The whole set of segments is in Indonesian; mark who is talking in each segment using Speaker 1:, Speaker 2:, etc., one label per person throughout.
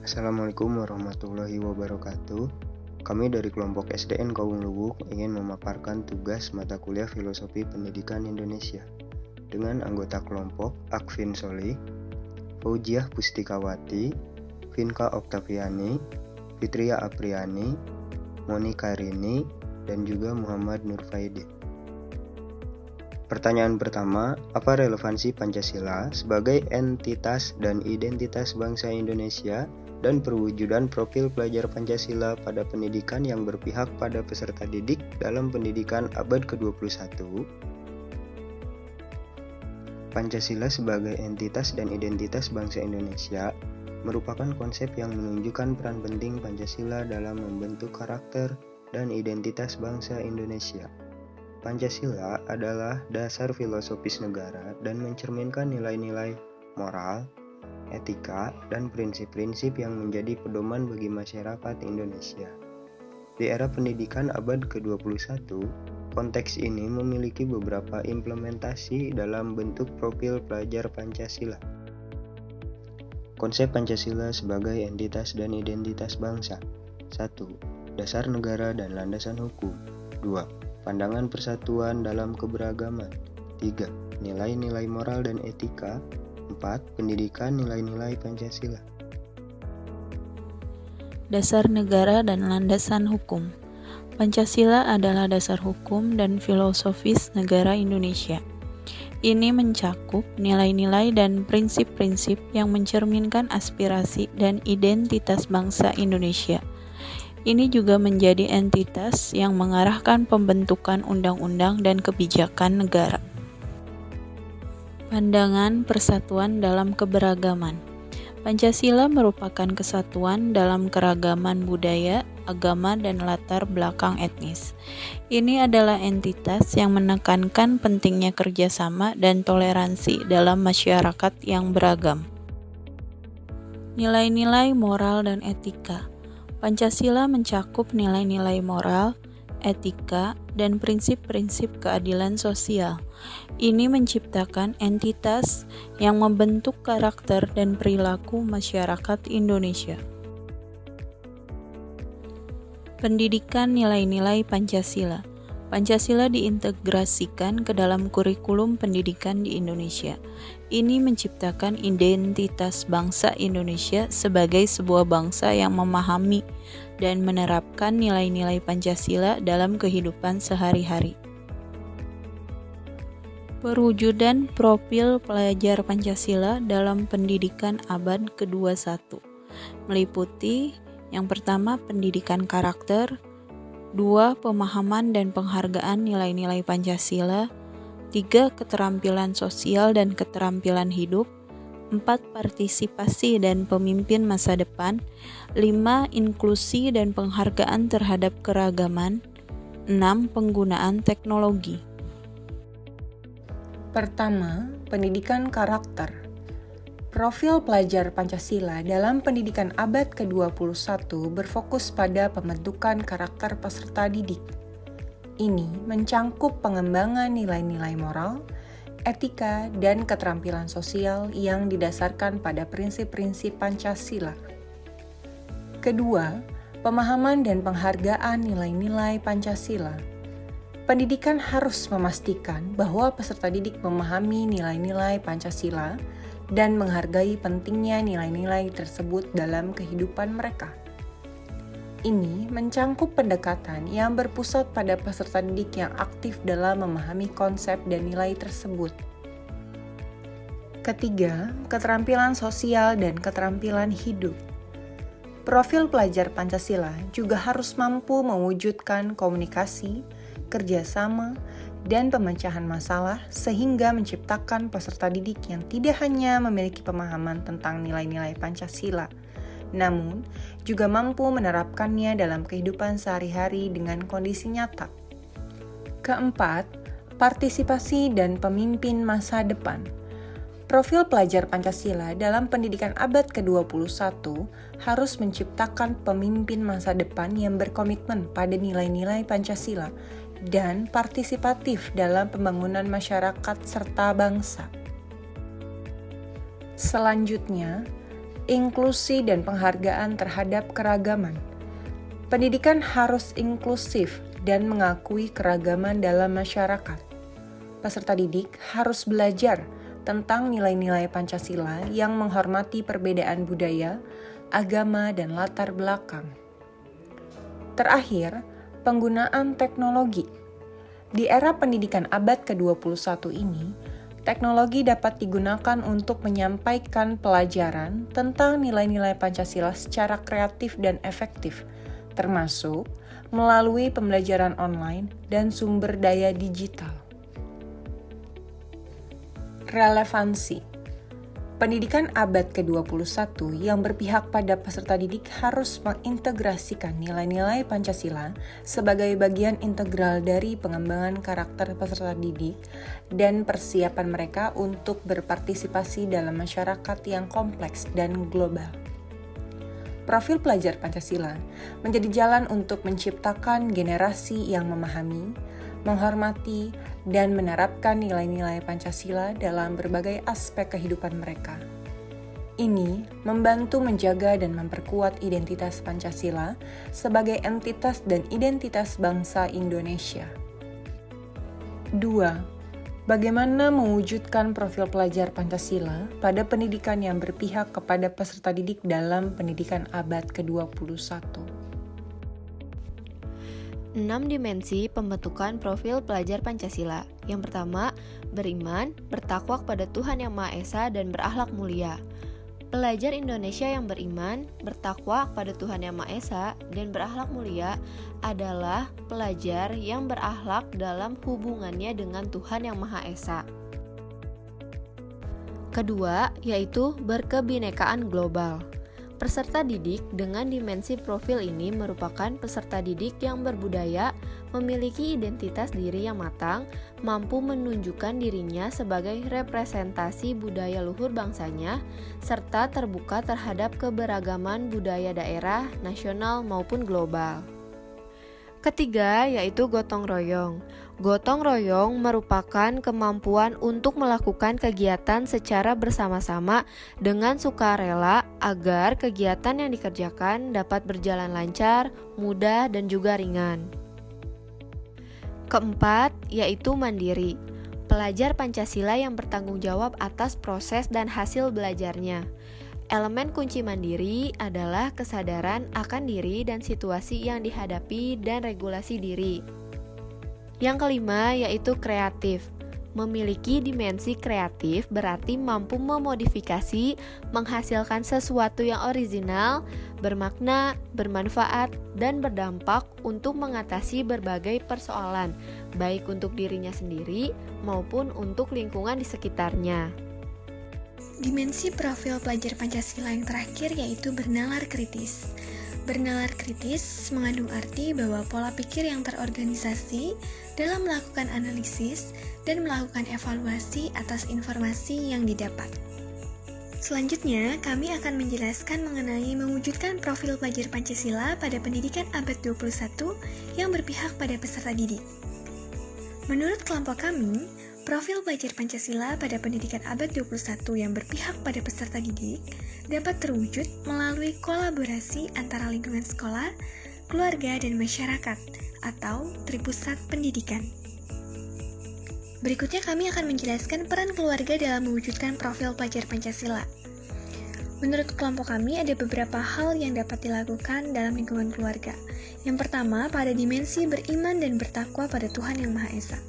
Speaker 1: Assalamualaikum warahmatullahi wabarakatuh. Kami dari kelompok SDN Kaung Luwuk ingin memaparkan tugas mata kuliah Filosofi Pendidikan Indonesia dengan anggota kelompok Akvin Solih, Faujiah Pustikawati, Vinka Oktaviani, Fitria Apriani, Monika Rini, dan juga Muhammad Nurfaidi. Pertanyaan pertama, apa relevansi Pancasila sebagai entitas dan identitas bangsa Indonesia dan perwujudan profil pelajar Pancasila pada pendidikan yang berpihak pada peserta didik dalam pendidikan abad ke-21? Pancasila sebagai entitas dan identitas bangsa Indonesia merupakan konsep yang menunjukkan peran penting Pancasila dalam membentuk karakter dan identitas bangsa Indonesia. Pancasila adalah dasar filosofis negara dan mencerminkan nilai-nilai moral, etika, dan prinsip-prinsip yang menjadi pedoman bagi masyarakat Indonesia. Di era pendidikan abad ke-21, konteks ini memiliki beberapa implementasi dalam bentuk profil pelajar Pancasila. Konsep Pancasila sebagai entitas dan identitas bangsa. 1. Dasar negara dan landasan hukum. 2. Pandangan persatuan dalam keberagaman. 3. Nilai-nilai moral dan etika. 4. Pendidikan nilai-nilai Pancasila.
Speaker 2: Dasar negara dan landasan hukum. Pancasila adalah dasar hukum dan filosofis negara Indonesia. Ini mencakup nilai-nilai dan prinsip-prinsip yang mencerminkan aspirasi dan identitas bangsa Indonesia. Ini juga menjadi entitas yang mengarahkan pembentukan undang-undang dan kebijakan negara. Pandangan persatuan dalam keberagaman. Pancasila merupakan kesatuan dalam keragaman budaya, agama, dan latar belakang etnis. Ini adalah entitas yang menekankan pentingnya kerjasama dan toleransi dalam masyarakat yang beragam. Nilai-nilai moral dan etika. Pancasila mencakup nilai-nilai moral, etika, dan prinsip-prinsip keadilan sosial. Ini menciptakan entitas yang membentuk karakter dan perilaku masyarakat Indonesia. Pendidikan nilai-nilai Pancasila. Pancasila diintegrasikan ke dalam kurikulum pendidikan di Indonesia. Ini menciptakan identitas bangsa Indonesia sebagai sebuah bangsa yang memahami dan menerapkan nilai-nilai Pancasila dalam kehidupan sehari-hari. Perwujudan profil pelajar Pancasila dalam pendidikan abad ke-21 meliputi yang pertama, pendidikan karakter, 2. Pemahaman dan penghargaan nilai-nilai Pancasila, 3. Keterampilan sosial dan keterampilan hidup, 4. Partisipasi dan pemimpin masa depan, 5. Inklusi dan penghargaan terhadap keragaman, 6. Penggunaan teknologi.
Speaker 3: Pertama, pendidikan karakter. Profil pelajar Pancasila dalam pendidikan abad ke-21 berfokus pada pembentukan karakter peserta didik. Ini mencangkup pengembangan nilai-nilai moral, etika, dan keterampilan sosial yang didasarkan pada prinsip-prinsip Pancasila. Kedua, pemahaman dan penghargaan nilai-nilai Pancasila. Pendidikan harus memastikan bahwa peserta didik memahami nilai-nilai Pancasila dan menghargai pentingnya nilai-nilai tersebut dalam kehidupan mereka. Ini mencangkup pendekatan yang berpusat pada peserta didik yang aktif dalam memahami konsep dan nilai tersebut. Ketiga, keterampilan sosial dan keterampilan hidup. Profil pelajar Pancasila juga harus mampu mewujudkan komunikasi, kerjasama, dan pemecahan masalah sehingga menciptakan peserta didik yang tidak hanya memiliki pemahaman tentang nilai-nilai Pancasila, namun juga mampu menerapkannya dalam kehidupan sehari-hari dengan kondisi nyata. Keempat, partisipasi dan pemimpin masa depan. Profil pelajar Pancasila dalam pendidikan abad ke-21 harus menciptakan pemimpin masa depan yang berkomitmen pada nilai-nilai Pancasila dan partisipatif dalam pembangunan masyarakat serta bangsa. Selanjutnya, inklusi dan penghargaan terhadap keragaman. Pendidikan harus inklusif dan mengakui keragaman dalam masyarakat. Peserta didik harus belajar tentang nilai-nilai Pancasila yang menghormati perbedaan budaya, agama, dan latar belakang. Terakhir, penggunaan teknologi. Di era pendidikan abad ke-21 ini, teknologi dapat digunakan untuk menyampaikan pelajaran tentang nilai-nilai Pancasila secara kreatif dan efektif, termasuk melalui pembelajaran online dan sumber daya digital. Relevansi. Pendidikan abad ke-21 yang berpihak pada peserta didik harus mengintegrasikan nilai-nilai Pancasila sebagai bagian integral dari pengembangan karakter peserta didik dan persiapan mereka untuk berpartisipasi dalam masyarakat yang kompleks dan global. Profil pelajar Pancasila menjadi jalan untuk menciptakan generasi yang memahami, menghormati, dan menerapkan nilai-nilai Pancasila dalam berbagai aspek kehidupan mereka. Ini membantu menjaga dan memperkuat identitas Pancasila sebagai entitas dan identitas bangsa Indonesia. 2. Bagaimana mewujudkan profil pelajar Pancasila pada pendidikan yang berpihak kepada peserta didik dalam pendidikan abad ke-21?
Speaker 4: 6 dimensi pembentukan profil pelajar Pancasila. Yang pertama, beriman, bertakwa kepada Tuhan Yang Maha Esa dan berakhlak mulia. Pelajar Indonesia yang beriman, bertakwa kepada Tuhan Yang Maha Esa dan berakhlak mulia adalah pelajar yang berakhlak dalam hubungannya dengan Tuhan Yang Maha Esa. Kedua, yaitu berkebinekaan global. Peserta didik dengan dimensi profil ini merupakan peserta didik yang berbudaya, memiliki identitas diri yang matang, mampu menunjukkan dirinya sebagai representasi budaya luhur bangsanya, serta terbuka terhadap keberagaman budaya daerah, nasional maupun global. Ketiga, yaitu gotong royong. Gotong royong merupakan kemampuan untuk melakukan kegiatan secara bersama-sama dengan sukarela agar kegiatan yang dikerjakan dapat berjalan lancar, mudah, dan juga ringan. Keempat, yaitu mandiri. Pelajar Pancasila yang bertanggung jawab atas proses dan hasil belajarnya. Elemen kunci mandiri adalah kesadaran akan diri dan situasi yang dihadapi dan regulasi diri. Yang kelima, yaitu kreatif. Memiliki dimensi kreatif berarti mampu memodifikasi, menghasilkan sesuatu yang original, bermakna, bermanfaat, dan berdampak untuk mengatasi berbagai persoalan, baik untuk dirinya sendiri maupun untuk lingkungan di sekitarnya.
Speaker 5: Dimensi profil pelajar Pancasila yang terakhir yaitu bernalar kritis. Bernalar kritis mengandung arti bahwa pola pikir yang terorganisasi dalam melakukan analisis dan melakukan evaluasi atas informasi yang didapat. Selanjutnya, kami akan menjelaskan mengenai mewujudkan profil pelajar Pancasila pada pendidikan abad 21 yang berpihak pada peserta didik. Menurut kelompok kami, profil pelajar Pancasila pada pendidikan abad 21 yang berpihak pada peserta didik dapat terwujud melalui kolaborasi antara lingkungan sekolah, keluarga, dan masyarakat atau tripusat pendidikan. Berikutnya kami akan menjelaskan peran keluarga dalam mewujudkan profil pelajar Pancasila. Menurut kelompok kami ada beberapa hal yang dapat dilakukan dalam lingkungan keluarga. Yang pertama, pada dimensi beriman dan bertakwa pada Tuhan Yang Maha Esa,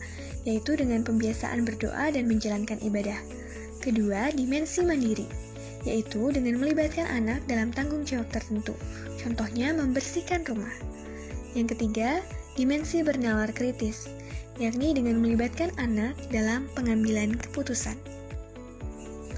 Speaker 5: yaitu dengan pembiasaan berdoa dan menjalankan ibadah. Kedua, dimensi mandiri, yaitu dengan melibatkan anak dalam tanggung jawab tertentu, contohnya membersihkan rumah. Yang ketiga, dimensi bernalar kritis, yakni dengan melibatkan anak dalam pengambilan keputusan.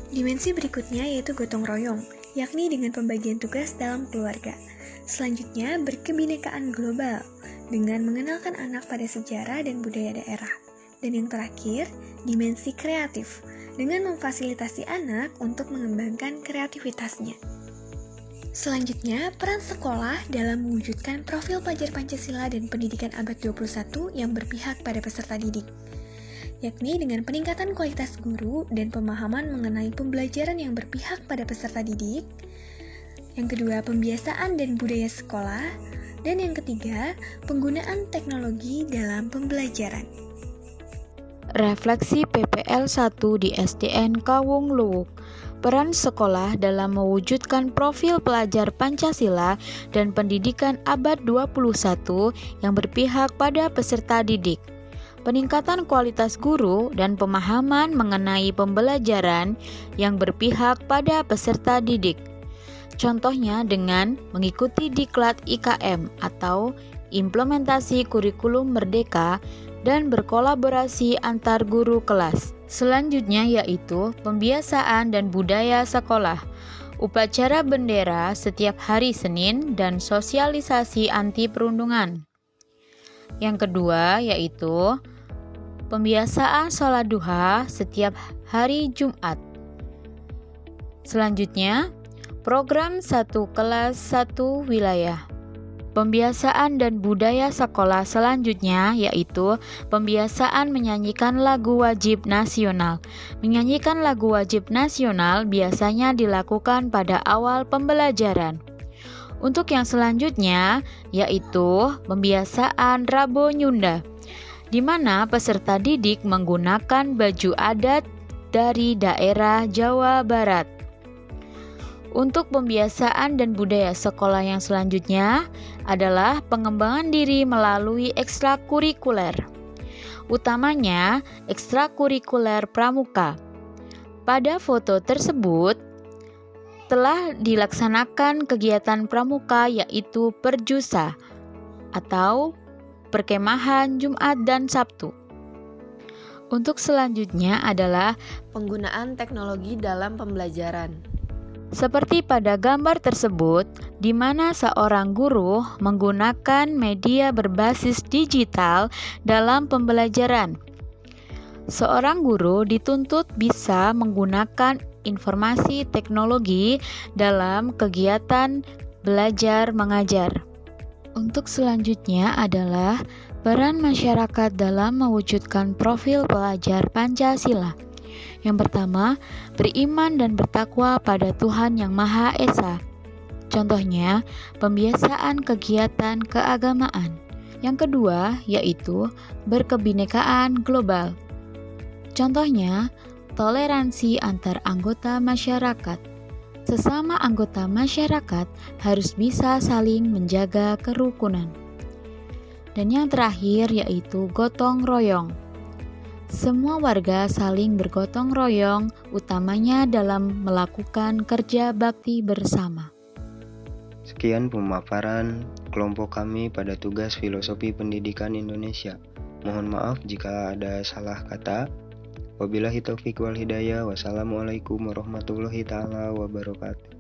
Speaker 5: Dimensi berikutnya yaitu gotong royong, yakni dengan pembagian tugas dalam keluarga. Selanjutnya, berkebinekaan global, dengan mengenalkan anak pada sejarah dan budaya daerah. Dan yang terakhir, dimensi kreatif, dengan memfasilitasi anak untuk mengembangkan kreativitasnya. Selanjutnya, peran sekolah dalam mewujudkan profil pelajar Pancasila dan pendidikan abad 21 yang berpihak pada peserta didik, yakni dengan peningkatan kualitas guru dan pemahaman mengenai pembelajaran yang berpihak pada peserta didik, Yang kedua, pembiasaan dan budaya sekolah. Dan yang ketiga, penggunaan teknologi dalam pembelajaran.
Speaker 2: Refleksi PPL 1 di SDN Kawung Luwuk. Peran sekolah dalam mewujudkan profil pelajar Pancasila dan pendidikan abad 21 yang berpihak pada peserta didik. Peningkatan kualitas guru dan pemahaman mengenai pembelajaran yang berpihak pada peserta didik. Contohnya dengan mengikuti Diklat IKM atau implementasi kurikulum merdeka dan berkolaborasi antar guru kelas. Selanjutnya yaitu pembiasaan dan budaya sekolah, upacara bendera setiap hari Senin dan sosialisasi anti perundungan. Yang kedua yaitu pembiasaan sholat duha setiap hari Jumat. Selanjutnya, program 1 kelas 1 wilayah. Pembiasaan dan budaya sekolah selanjutnya yaitu pembiasaan menyanyikan lagu wajib nasional. Menyanyikan lagu wajib nasional biasanya dilakukan pada awal pembelajaran. Untuk yang selanjutnya yaitu pembiasaan Rabo Nyunda, di mana peserta didik menggunakan baju adat dari daerah Jawa Barat. Untuk pembiasaan dan budaya sekolah yang selanjutnya adalah pengembangan diri melalui ekstrakurikuler, utamanya ekstrakurikuler pramuka. Pada foto tersebut telah dilaksanakan kegiatan pramuka yaitu perjusa atau perkemahan Jumat dan Sabtu. Untuk selanjutnya adalah
Speaker 4: Penggunaan teknologi dalam pembelajaran.
Speaker 2: seperti pada gambar tersebut, di mana seorang guru menggunakan media berbasis digital dalam pembelajaran. Seorang guru dituntut bisa menggunakan informasi teknologi dalam kegiatan belajar mengajar. Untuk selanjutnya adalah peran masyarakat dalam mewujudkan profil pelajar Pancasila. Yang pertama, beriman dan bertakwa pada Tuhan Yang Maha Esa. Contohnya, pembiasaan kegiatan keagamaan. Yang kedua, yaitu berkebinekaan global. Contohnya, toleransi antar anggota masyarakat. Sesama anggota masyarakat harus bisa saling menjaga kerukunan. Dan yang terakhir yaitu gotong royong. Semua warga saling bergotong royong, utamanya dalam melakukan kerja bakti bersama.
Speaker 1: Sekian pemaparan kelompok kami pada tugas Filosofi Pendidikan Indonesia. Mohon maaf jika ada salah kata. Wabillahi taufiq wal hidayah. Wassalamualaikum warahmatullahi taala wabarakatuh.